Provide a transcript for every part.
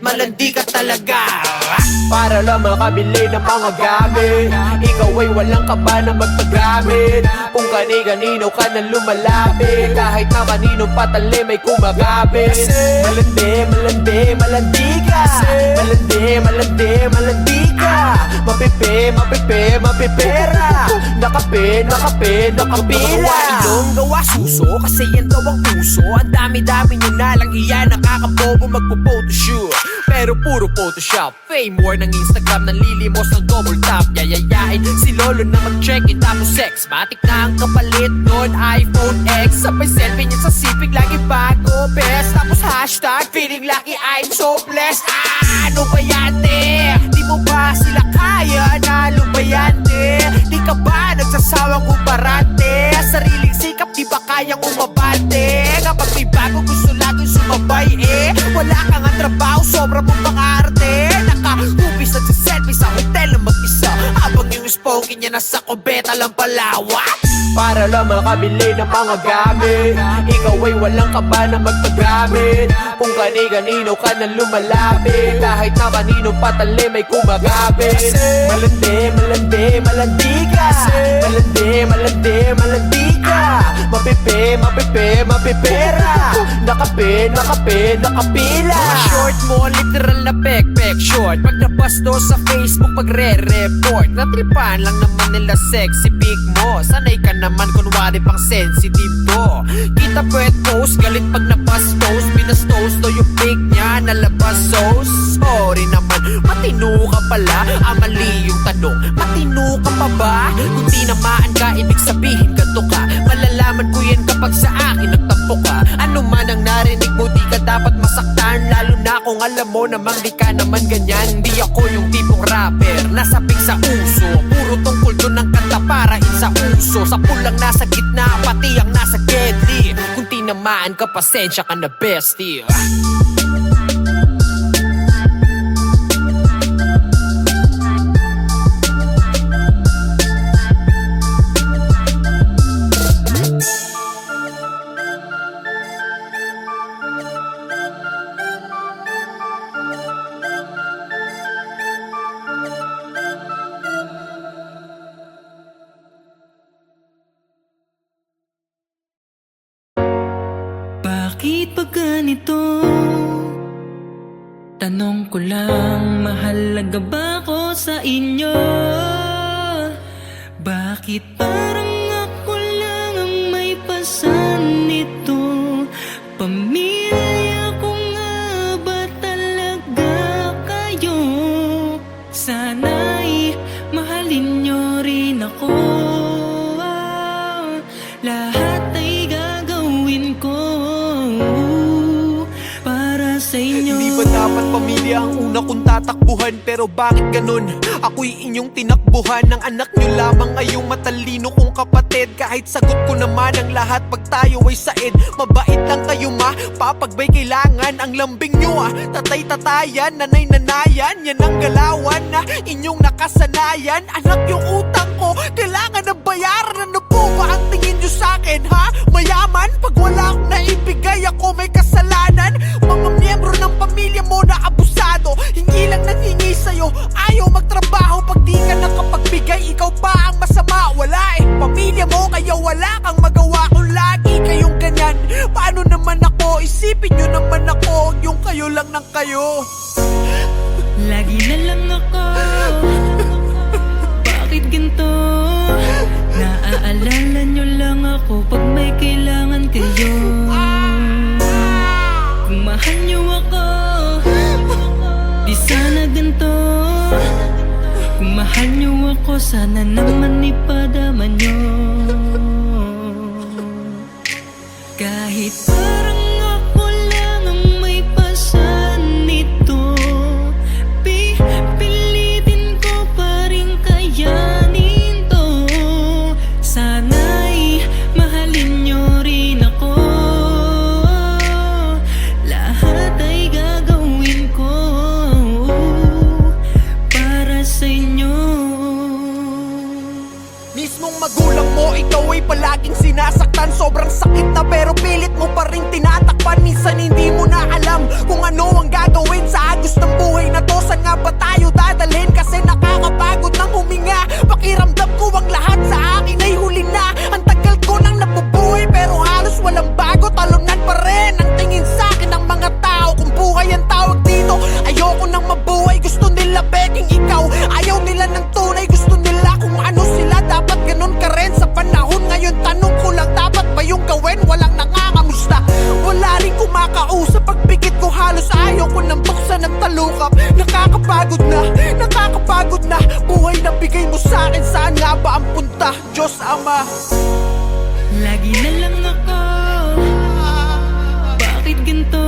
malandi ka talaga. Para lang makabili ng mga gamit, ikaw ay walang kaba na magpagamit. Kung kani-kanino ka na lumalapit, kahit na kaninong patali may kumagapit. Malandi, malandi, malandi ka. Malandi, malandi, malandi ka. Mapipi, mapipi, mapipera. Nakape, nakape, nakapila. Ilong gawa suso, kasi yan daw ang puso. Ang dami-dami nyo na lang iyan, nakakabobo magpo-photoshoot. Pero puro Photoshop, fame war ng Instagram, nanlilimos ng double tap. Yayayain si Lolo na mag-check-in tapos sex. Matik na ang kapalit nun, iPhone X. Sabay selfie niya sa sipig, lagi bago best. Tapos hashtag, feeling lucky I'm so blessed. Ano ba yan, te? Di mo ba sila kaya? Nalo ba yan, te? Di ka ba nagsasawang umarante? Sariling sikap, di ba kayang umabante? Kapag may bago gusto laging sumabay wala kang ang trabaho, sobra mong pang-arte. Naka-upis at selfie sa hotel na mag-isa, habang yung spoky niya nasa kubeta lang palawa. Para lang makabili ng mga gamit, ikaw ay walang kaba na magpagamit. Kung kani-kanino ka na lumalapit, kahit na kaninong patali may kumagapit. Malandi, malandi, malandi ka. Malandi, malandi, malandi ka. Mapipi, mapipi, mapipera. Nakape, nakape, nakapila. Mga short mo, literal na pek-pek short. Pag nabasto sa Facebook, pagre-report. Natripan lang naman nila sexy pic mo. Sanay ka naman kunwari pang sensitive to. Kita pwet post, galit pag nabastos. Binastos to yung pic niya, nalabas sauce. Sorry naman, matino ka pala. Mali yung tanong, matino ka pa ba? Kung tinamaan ka, ibig sabihin ganto ka. Malalaman ko yan kapag sa akin nagtampo ka. Ano man ang narinig mo, di ka dapat masaktan. Lalo na kung alam mo namang di ka naman ganyan. Di ako yung tipong rapper, nasabik sa uso. Puro tungkol doon ang kanta para sa uso. Sa pulang nasa gitna, pati ang nasa deadly. Kung tinamaan ka, pasensya ka na bestie. Bakit ba ganito? Tanong ko lang, mahalaga ba ako sa inyo? Bakit parang ako lang ang may pasan nito? Pamilya ko nga ba talaga kayo? Sana'y mahalin nyo rin ako. Lahat ay gagawin ko para sa inyo. Hindi ba dapat pamilya ang una kong tatakbuhan? Pero bakit ganun? Ako'y inyong tinakbuhan. Ang anak nyo lamang ay yung matalino kong kapatid. Kahit sagot ko naman ang lahat pag tayo ay said. Mabait lang kayo ma, papagbay kailangan. Ang lambing nyo tatay-tatayan, nanay-nanayan. Yan ang galawan na inyong nakasanayan. Anak yung utang ko, kailangan na bayaran. Ano po ba ang tingin nyo sa'kin ha? Mayaman? Pag wala akong naibigay, ako may kasalanan. Mga miyembro ng pamilya mo na abusado, hingi lang nang hingi sa'yo, ayaw magtrabaho. Pag di ka nakapagbigay, ikaw pa ang masama. Wala pamilya mo, kaya wala kang magawa. Kung lagi kayong ganyan, paano naman ako? Isipin nyo naman ako, yung kayo lang ng kayo. Lagi na lang ako, bakit ganito? Naaalala nyo lang ako pag may kailangan kayo. Kung mahal nyo ako, di sana ganito. Kung mahal nyo ako, sana naman ipadama nyo. Kahit parang ako lang ang may pasan nito, pipilitin ko pa rin kayanin to. Sana'y mahalin nyo rin ako. Lahat ay gagawin ko para sa inyo. Mismong magulang mo, ikaw ay palaging sinasaktan. Sobrang sakit na pero pilit mo pa pa rin tinatakpan. Minsan hindi mo na alam kung ano ang gagawin sa agos ng buhay na to. Saan nga ba tayo dadalhin? Kasi nakakapagod ng huminga. Pakiramdam ko ang lahat sa akin ay huli na. Ang tagal ko nang nabubuhay pero halos walang bago. Talunan pa rin ang tingin sa akin ng mga tao. Kung buhay ang tawag dito, ayoko nang mabuhay. Gusto nila beking ikaw, ayaw nila ng tunay. Gusto nila kung ano sila, dapat ganun ka rin sa panahon ngayon. Tanong ko lang, dapat ba yung gawin? Walang nangangamusta, wala rin kumakausap. Pagpikit ko halos ayaw ko nang buksan ng talukap. Nakakapagod na buhay na bigay mo sa akin. Saan nga ba ang punta? Diyos Ama, Lagi na lang ako, bakit ganito?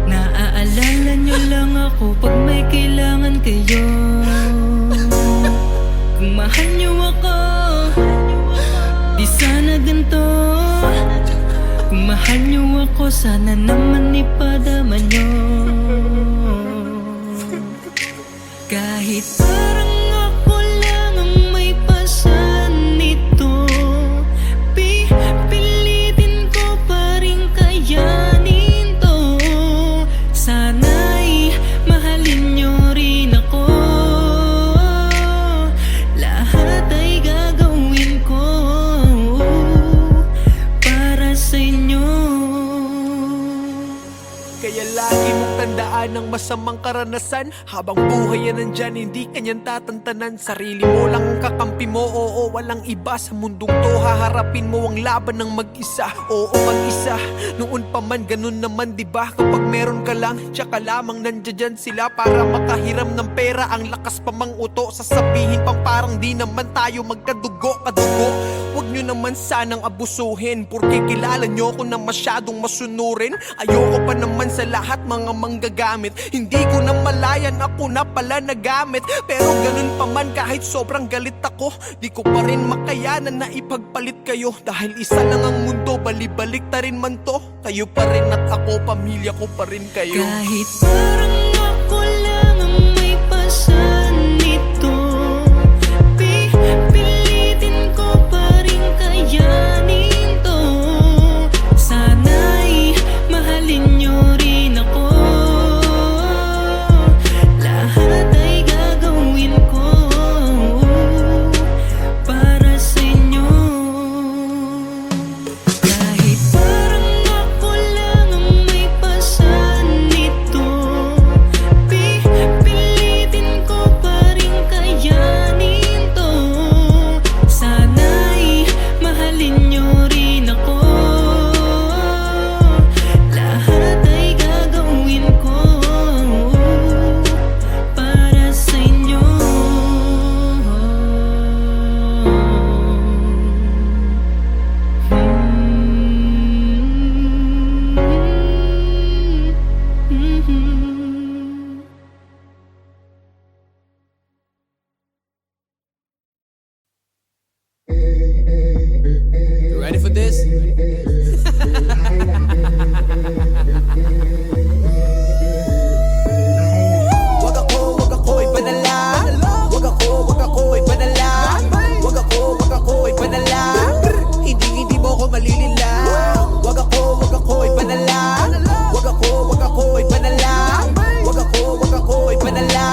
Naaalala nyo lang ako pag may kailangan kayo. Kung mahal nyo ako, di sana ganito. Kung mahal nyo ako, sana naman ipadama nyo. Kahit parang ako lang ang may pasan nito, pipilitin ko pa rin kayanin to. Sana'y mahalin nyo rin ako, lahat ay gagawin ko para sa inyo. kaya lagi mong tandaan ang masamang karanasan. Habang buhay yan nandyan, hindi kanyan tatantanan. Sarili mo lang ang kakampi mo, oo, walang iba. Sa mundong to, haharapin mo ang laban ng mag-isa. Oo, mag-isa, noon pa man, ganun naman, diba? Kapag meron ka lang, tsaka lamang nandiyan sila para makahiram ng pera. Ang lakas pa mang uto, sasabihin pang parang di naman tayo magkadugo, kadugo. Huwag nyo naman sanang abusuhin, porque kilala nyo ko na masyadong masunurin. Ayoko pa naman sa lahat mga manggagamit. Hindi ko na malayan, ako na pala nagamit. Pero ganun pa man, kahit sobrang galit ako, di ko pa rin makayanan na ipagpalit kayo. Dahil isa lang ang mundo, balibalik ta rin man to. Kayo pa rin at ako, pamilya ko pa rin kayo. Kahit parang ako lang ang may pasan nito, pipilitin ko pa rin kayanin to. Sana'y mahalin nyo rin ako, lahat ay gagawin ko para sa inyo. Kahit parang ako lang ang may pasan nito, pipilitin ko pa rin kayanin to. Sana'y mahalin nyo rin ako, lahat ay gagawin ko para sa inyo. You ready for this? Wag ako ipadala. Wag ako ipadala. Wag ako ipadala. Hindi mo ko malilila. Wag ako ipadala. Wag ako ipadala. Wag ako ipadala.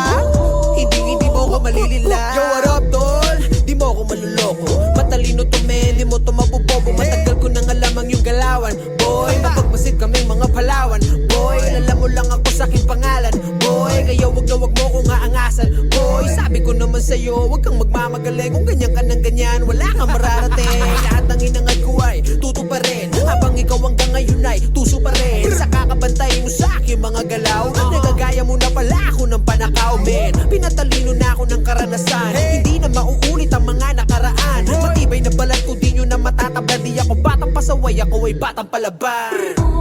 Hindi mo ko malilila. Yo, what up, tol? Di mo ko maluloko. Matalino to, men, di mo to mapupobo. Matagal ko nang alam ang iyong galawan. Boy, mapagmasid kaming mga Palawan. Boy, alam mo lang ako sa aking pangalan. Boy, kaya wag na wag mo kong aangasan. Boy, sabi ko naman sa'yo, wag kang magmamagaling. Kung ganyan ka ng ganyan, wala kang mararating. Lahat ng inangad ko ay tuto pa rin, habang ikaw hanggang ngayon ay tuso pa rin. Sa kakabantay mo sa aking mga galaw, nagagaya mo na pala ako ng panakaw, men. Pinatalino na ako ng karanasan, hindi na mauulit ang mga nakaraan. Matibay na balat ko, di nyo na matatabla. Di ako batang pasaway, ako ay batang palaban.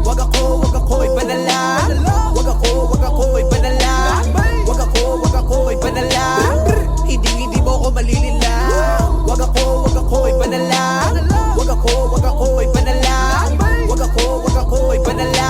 Wag ako ipadala. Wag ako ipadala. Wag ako ipadala. Hindi mo ko malilila. Wag ako ipadala. Wag ako ipadala. Wag ako ipadala.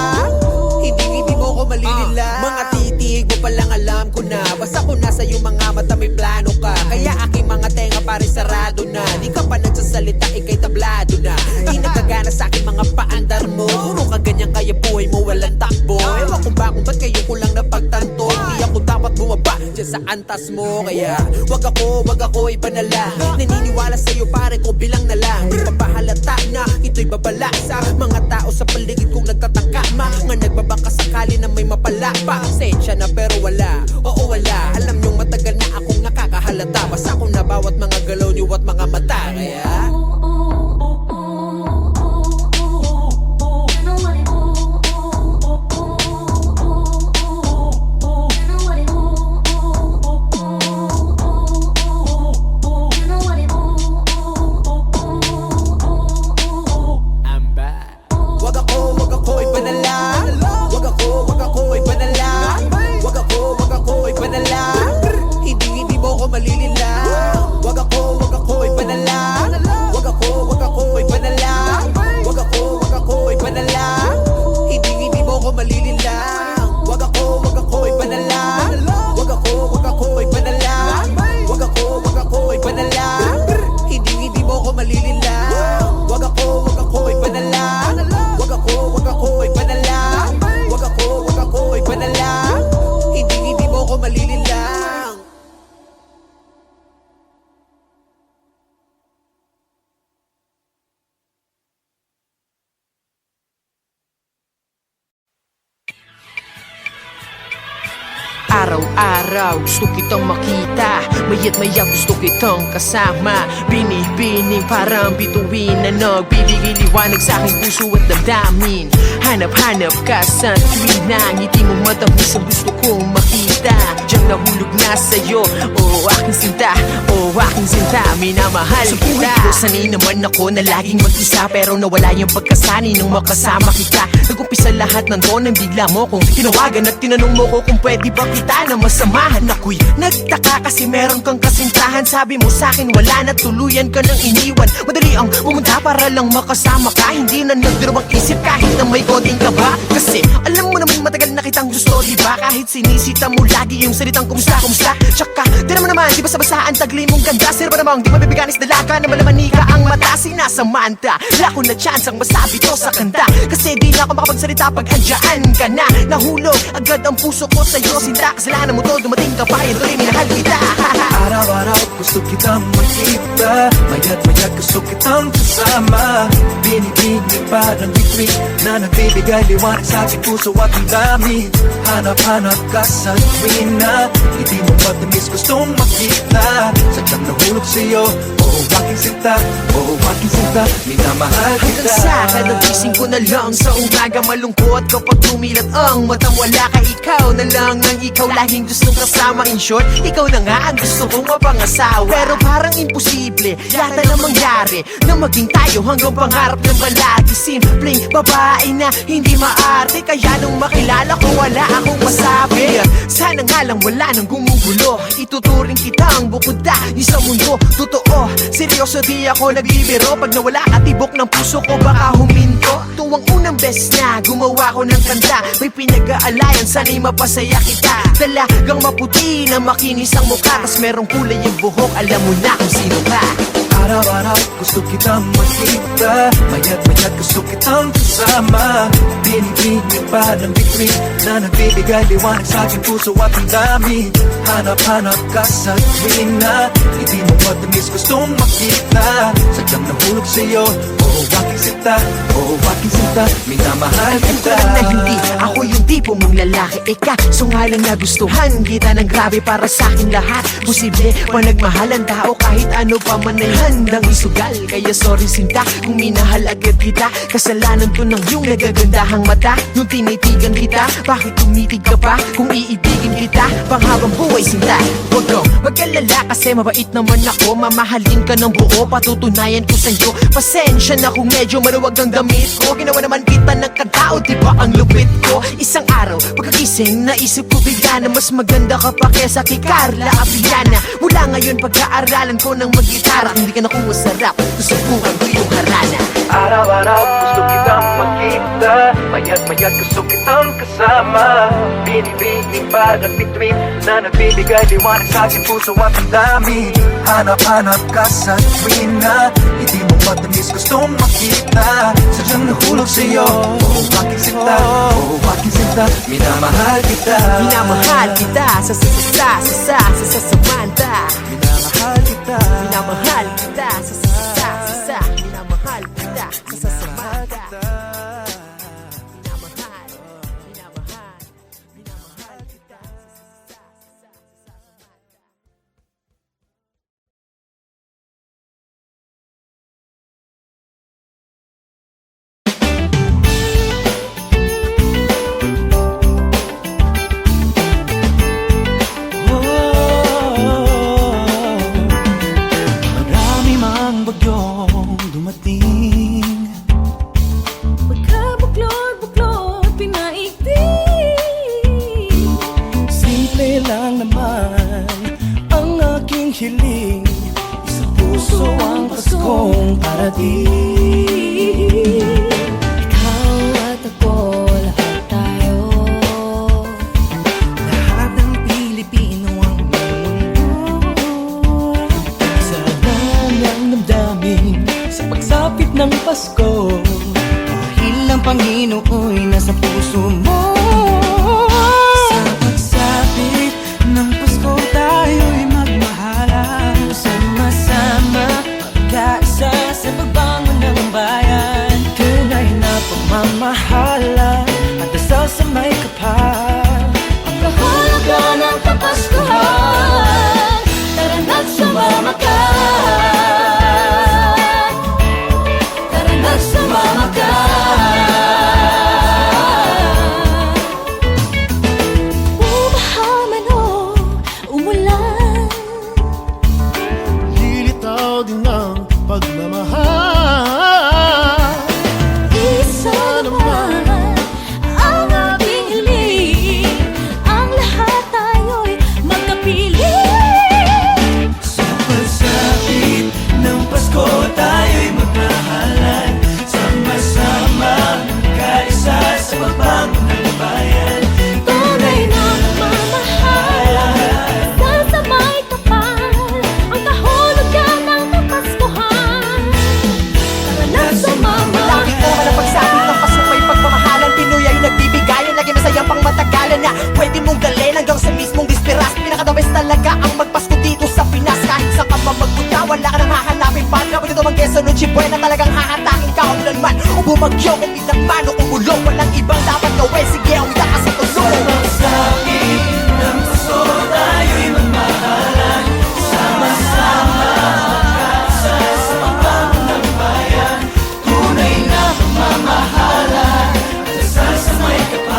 Hindi mo ko malilila. Mga titig mo palang alam ko na, basta ko nasa iyong mga mata may plano ka. Kaya aking mga tenga pare sarado na. Di ka pa nagsasalita, ikay tablado na. Di nagagana na sa'kin mga paandar mo. Puro ka ganyan kaya buhay mo walang takbo. Ewan kung ba't kayo ko lang napagtanto. Hindi ako dapat bumaba dyan sa antas mo. Kaya wag ako iba na lang. Naniniwala sa'yo pare ko bilang na lang. Di pa pahalata na ito'y babala sa mga tao sa paligid kong nagtatangkama. Nga nagbabaka sakali na may mapala pa. Sensya na pero wala, oo wala. Alam niyong matagal na akong nakakahalata. Basta ko na bawat mga galaw niyo at mga mata. Kaya araw-araw gusto kitang makita, maya't maya gusto kitang kasama. Binibining parang bituin na nagbibigay liwanag sa aking puso at damdamin. Hanap-hanap ka sa tuwing na ngiti mong matamis ang gusto kong makita. Diyan nahulog na sa'yo, aking sinta, aking sinta, minamahal kita. Sa buhay ko sanay naman ako na laging mag-isa, pero nawala yung pagkasani nung makasama kita. Nag-umpisa lahat ng to nang bigla mo kong tinawagan at tinanong mo ko kung pwede ba kita na masamahan. Ako'y nagtaka kasi meron kang kasintahan. Sabi mo sa'kin wala na, tuluyan ka nang iniwan. Madali ang pumunta para lang makasama ka. Hindi na nagdurubang isip kahit na may konting kaba. Kasi alam mo naman matagal na kitang gusto, diba? Kahit sinisita mo lagi yung salitang kumusta, kumusta. Tsaka di naman di ba sabasaan tagli mong ganda. Sir ba namang di mabibiganis dalaga na malamani ka ang mata. Sinasamanta, wala ko na chance ang masabi to sa kanta. Kasi di na ako makapagsalita pag andyan ka na. Nahulog agad ang puso ko sa'yo, sinta. Kasalanan mo to, dumating ka pa, yun tuloy minahal kita. Araw-araw gusto kitang makita, maya't gusto kitang kasama. Binibining parang bituin na nagbibigay liwanag sa aking puso at ang dami. Hanap-hanap ka sa tuwin na hindi mo matamis gustong makita. Sadyang nahulog sa'yo, aking sinta, aking sinta, minamahal kita. Hanggang sa kadagising ko na lang sa umaga malungkot. Kapag tumilat ang matang wala ka, ikaw na lang ang ikaw laging gustong kasama. In short, ikaw na nga ang gusto kong mapangasawa. Pero parang imposible yata na mangyari na maging tayo hanggang pangarap ng palagi. Simpleng babae na hindi maarte, kaya nung makilala ko wala akong masabi. Sana nga lang wala nang gumugulo, ituturing kitang bukod tayo sa mundo. Totoo, seryoso di ako nagbibiro. Pag nawala ka tibok ng puso ko baka huminto. Tuwang unang best na gumawa ko ng kanta, may pinag-aalayan sana'y mapasaya kita. Talagang maputi na makinis ang mukha, tas merong kulay yung buhok, alam mo na kung sino ka. Araw-araw gusto kitang makita, maya't gusto kitang kasama. Binibining parang bituin na nagbibigay liwanag sa aking puso at ang dami. Hanap-hanap ka sa tuwin na hindi mo matamis gustong makita. Sadyang nahulog sa'yo, aking sinta, aking sinta, minamahal kita. Alam ko lang na hindi ako yung tipo mong lalaki. So nga lang nagustuhan kita ng grabe para sa akin lahat. Posible pa nagmahalan tao kahit ano pa man ay handang isugal. Kaya sorry sinta kung minahal agad kita. Kasalanan to ng iyong nagagandahang mata. Nung tinitigan kita, bakit tumitig ka pa? Kung iibigin kita, panghabang buhay sinta. Huwag kang mag-alala kasi mabait naman ako. Mamahalin ka ng buo, patutunayan ko sa'yo. Pasensya na kung medyo maluwag ang damit ko. Ginawa naman kita ng katao, diba ang lupit ko? Isang araw, pagkagising, naisip ko bigla na mas maganda ka pa kesa kay Carla Apiana. Mula ngayon pag-aaralan ko ng mag-gitara, hindi ka na kung masarap, susubukan ko yung harana. Araw-araw gusto kitang makita, makita Mayat-mayat gusto kitang kasama Binibining parang bituin na nagbibigay liwanag sa aking puso at ang dami Hanap-hanap ka sa tuwina Hindi mo matamis gustong makita Sadyang nahulog sa'yo aking sinta aking sinta Minamahal kita Minamahal kita sa Samantha. Minamahal kita Minamahal kita sa minamahal kita sa Samantha. Minamahal kita sa Marami mang bagyong dumating Pagkabuklod-buklod, pinaigting Simple lang naman ang aking hiling Sa puso ang Paskong parating Ikaw at ako, lahat tayo Lahat ng Pilipino ang mundo Isa lang ang damdamin sa pagsapit ng Pasko Dahil ang Panginooy nasa puso mo Sa pagsapit ng Pasko tayo'y magmahalan Sama-sama magkaisa sa pagbangon ng bayan Tunay na pagmamahalan at dasal sa may kapal Ang kahulugan ng Kapaskuhan. Tara na't sumama ka. Tara na't sumama ka. Bumaha man o umulan, Lilitaw din ang pagmamahal isa naman ang ating hiling. Ang lahat tayo'y magkapiling. Sa pagsapit ng Pasko tayo'y magmahalan Sama-sama magkaisa sa pagbangon ng bayan Tunay na pagmamahal, sasamay kapal. Ang kahulugan ng Kapaskuhan. Tara na't sumama Lagi ko ang pagsapit ng Pasko may pagmamahalan Pinoy ay nagbibigayan, lagi masayang pang matagalan Na pwede mong dalhin hanggang sa mismong disperas Pinaka-the-best talaga ang magpasko dito sa Pinas Kahit saan ka pa magpunta, wala ka nang hahanapin pa Kapag ito mang Quezon o Chibuen na talagang hahatakin ka Ulanman o bumagyo, kung pinagman o kumulong Walang ibang dapat gawin, sige umita ka sa tulong Pagsapit ng Pasko tayo'y magmahalan Sama-sama magkaisa sa pagbangon ng bayan Tunay na pagmamahalan at dasal sa may kapal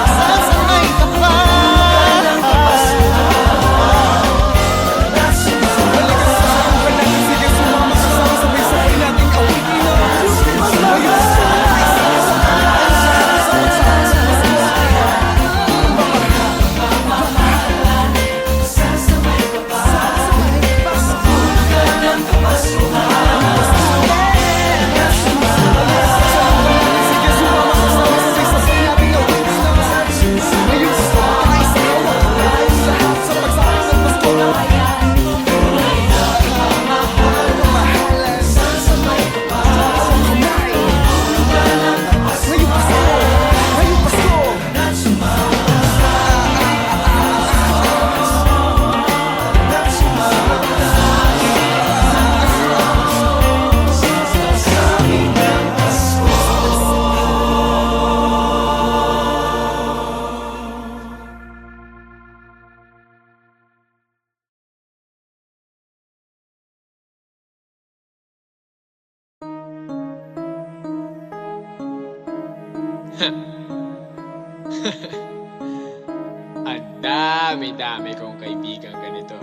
Ang dami-dami kong kaibigan ganito.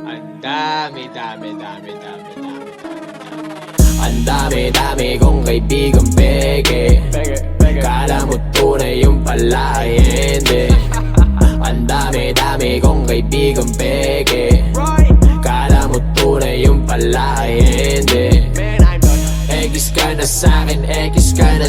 Ang dami. Ang dami-dami kong kaibigan peke Kala mo tunay yung pala ay hindi Ang dami-dami kong kaibigan peke Kala mo tunay yung pala ay hindi X ka na sa'kin, X ka na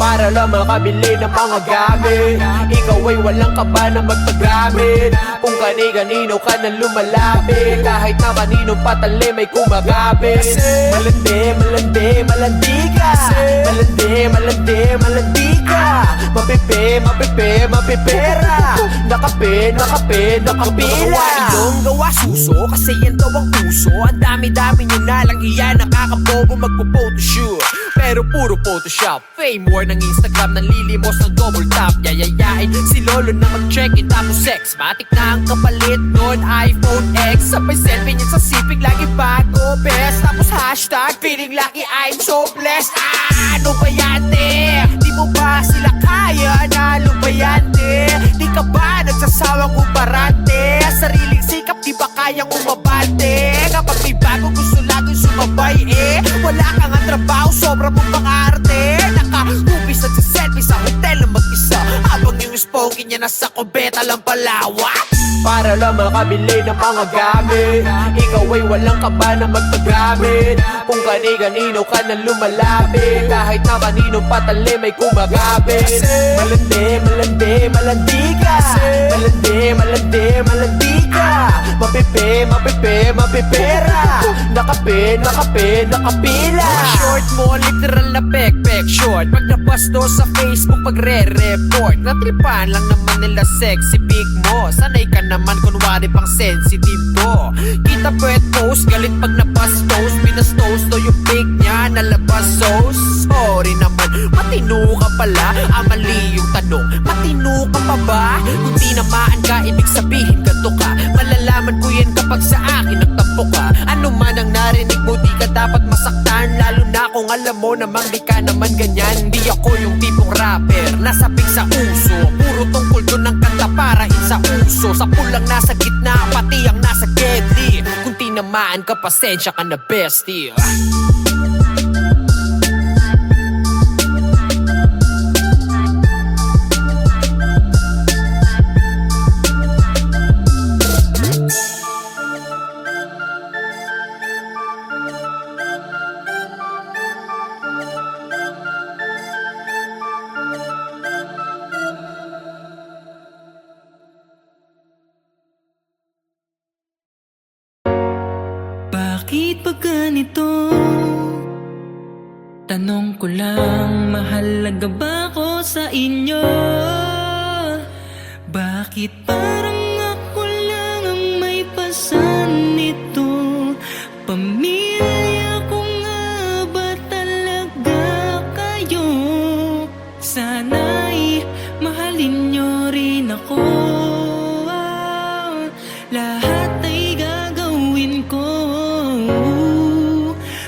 Para lang makabili ng mga gamit, ikaw ay walang kaba na magpagamit. Kung kani-kanino ka na lumalapit, kahit na kaninong patali may kumagapit. Malandi, malandi, malandi ka. Malandi, malandi, malandi ka. Mapipe, mapipe, mapipera. Nakape, nakape, nakapila. Ilong gawa suso, kasi yan daw ang puso. Ang dami-dami nyo na lang iyan, nakakabobo magpo-photoshoot. Pero puro Photoshop, fame war ng Instagram, nanlilimos ng double tap. Yayayain si Lolo na mag-check-in tapos sex. Matik na ang kapalit nun, iPhone X. Sabay selfie niya sa sipig, lagi bago best. Tapos hashtag, feeling lucky, I'm so blessed. Ano ba yan, te? Di mo ba sila kaya? Ano ba yan, te? Di ka ba nagsasawang uparante? Sariling sikap, di ba kayang umabante? Kapag may bago gusto laging sumabay, wala kang ang trabaho, sobra mong pang-arte. Naka-upis at selfie sa hotel na mag-isa, habang yung spoky niya nasa kubeta lang palawa. Para lang makabili ng mga gamit, ikaw ay walang kaba na magpagamit. Kung kani-kanino ka na lumalapit, kahit na kaninong patali may kumagapit. Malandi, malandi, malandi ka. Malandi, malandi, malandi ka. Mapipe, mapipe, mapipera. Nakape, nakape, nakapila. Short mo, literal na pek-pek short. Pag nabasto sa Facebook, pagre-report. Natripan lang naman nila sexy big mo. Sanay ka naman kunwari pang sensitive ko. Kita pwet post, galit pag nabastos. Binastos to yung pic niya, nalabas sauce. Sorry naman, matino ka pala. Mali yung tanong, matino ka pa ba? Kung tinamaan ka, ibig sabihin ganto ka. Malalaman ko yan kapag sa akin nagtampo ka. Ano man ang narinig mo, di ka dapat masaktan. Lalo na kung alam mo namang di ka naman ganyan. Di ako yung tipong rapper, nasabik sa uso. Puro tungkol doon ang kanta para sa uso. Sa pulang nasa gitna, pati ang nasa gedli. Kung tinamaan ka, pasensya ka na bestie. Bakit ba ganito? Tanong ko lang, mahalaga ba ako sa inyo? Bakit parang ako lang ang may pasan nito? Pamilya ko nga ba talaga kayo? Sana'y mahalin nyo rin ako. Lahat ay gagawin ko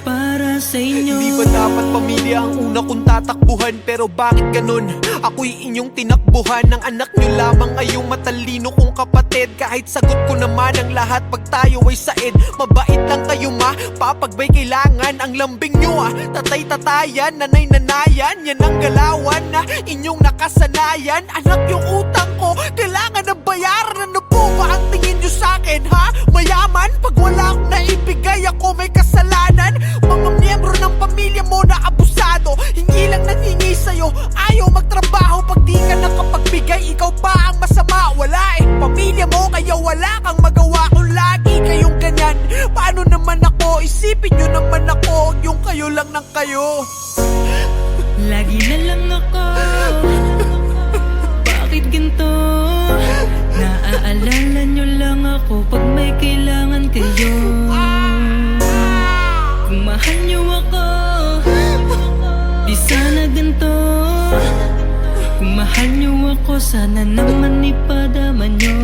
para sa inyo. Hindi ba dapat pamilya ang una kong tatakbuhan? Pero bakit ganun? Ako'y inyong tinakbuhan. Ang anak nyo lamang ay yung matalino kong kapatid. Kahit sagot ko naman ang lahat pag tayo ay said. Mabait lang kayo ma, papagbay kailangan. Ang lambing nyo tatay-tatayan, nanay-nanayan. Yan ang galawan na inyong nakasanayan. Anak yung utang ko, kailangan na bayaran. Ano po ba ang tingin nyo sa'kin ha? Mayaman? Pag wala akong naibigay, ako may kasalanan. Mga miyembro ng pamilya mo na abusado, hingi lang nang hingi sa'yo, ayaw magtrabaho. Pag di ka nakapagbigay, ikaw pa ang masama. Wala pamilya mo, kaya wala kang magawa. Kung lagi kayong ganyan, paano naman ako? Isipin nyo naman ako, yung kayo lang ng kayo. Lagi na lang ako, bakit ganito? Naaalala nyo lang ako pag may kailangan kayo. Kung mahal nyo ako, di sana ganito. Kung mahal nyo ako, sana naman ipadama nyo.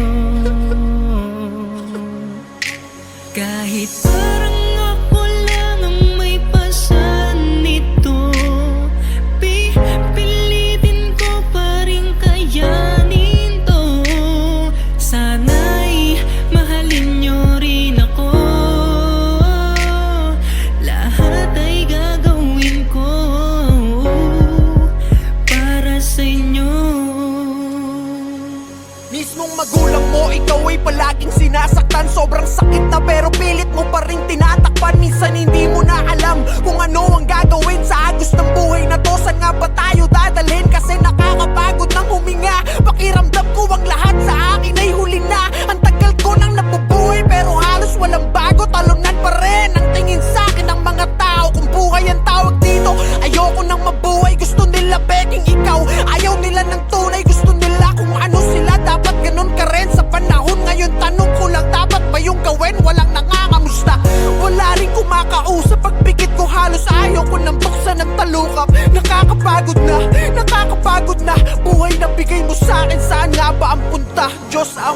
Kahit parang ako lang ang may pasan nito, pipilitin ko pa rin kayanin to. Sana'y mahalin nyo rin ako. Lahat ay gagawin ko para sa inyo. Mismong magulang mo, ikaw ay palaging sinasaktan. Sobrang sakit na pero pilit mo pa rin tinatakpan. Minsan hindi mo na alam kung ano ang gagawin sa agos ng buhay na to. Saan nga ba tayo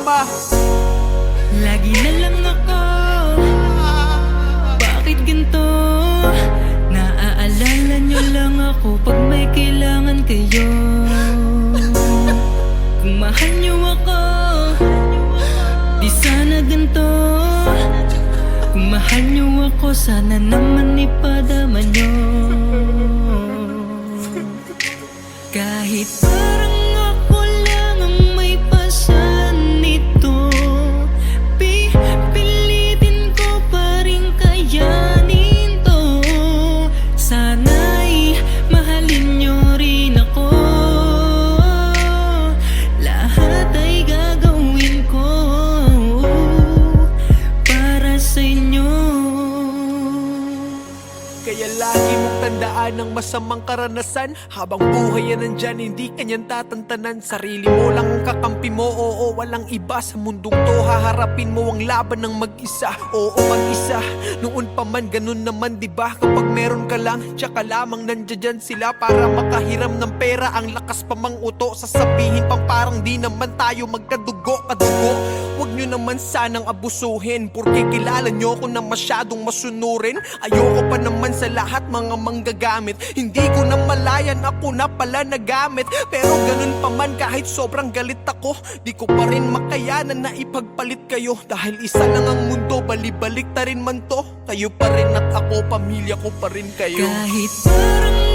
mama. Lagi na lang ako, bakit ganito? Naaalala nyo lang ako pag may kailangan kayo. Kung mahal nyo ako, di sana ganito. Kung mahal nyo ako, sana naman ipadama nyo. Kahit parang ako lang ang may pasan nito, pipilitin ko pa rin kayanin to. Sana'y mahalin nyo rin ako, lahat ay gagawin ko para sa inyo. Kaya lagi mong tandaan ang masamang karanasan. Habang buhay yan nandyan, hindi kanyan tatantanan. Sarili mo lang ang kakampi mo, oo, walang iba. Sa mundong to, haharapin mo ang laban ng mag-isa. Oo, mag-isa, noon pa man, ganun naman, diba? Kapag meron ka lang, tsaka lamang nandiyan sila para makahiram ng pera. Ang lakas pa mang uto, sasabihin pang parang di naman tayo magkadugo, kadugo. Huwag nyo naman sanang abusuhin, porque kilala nyo ko na masyadong masunurin. Ayoko pa naman sa lahat mga manggagamit. Hindi ko na malayan, ako na pala nagamit. Pero ganun pa man, kahit sobrang galit ako, di ko pa rin makayanan na ipagpalit kayo. Dahil isa lang ang mundo, balibalik ta rin man to. Kayo pa rin at ako, pamilya ko pa rin kayo. Kahit parang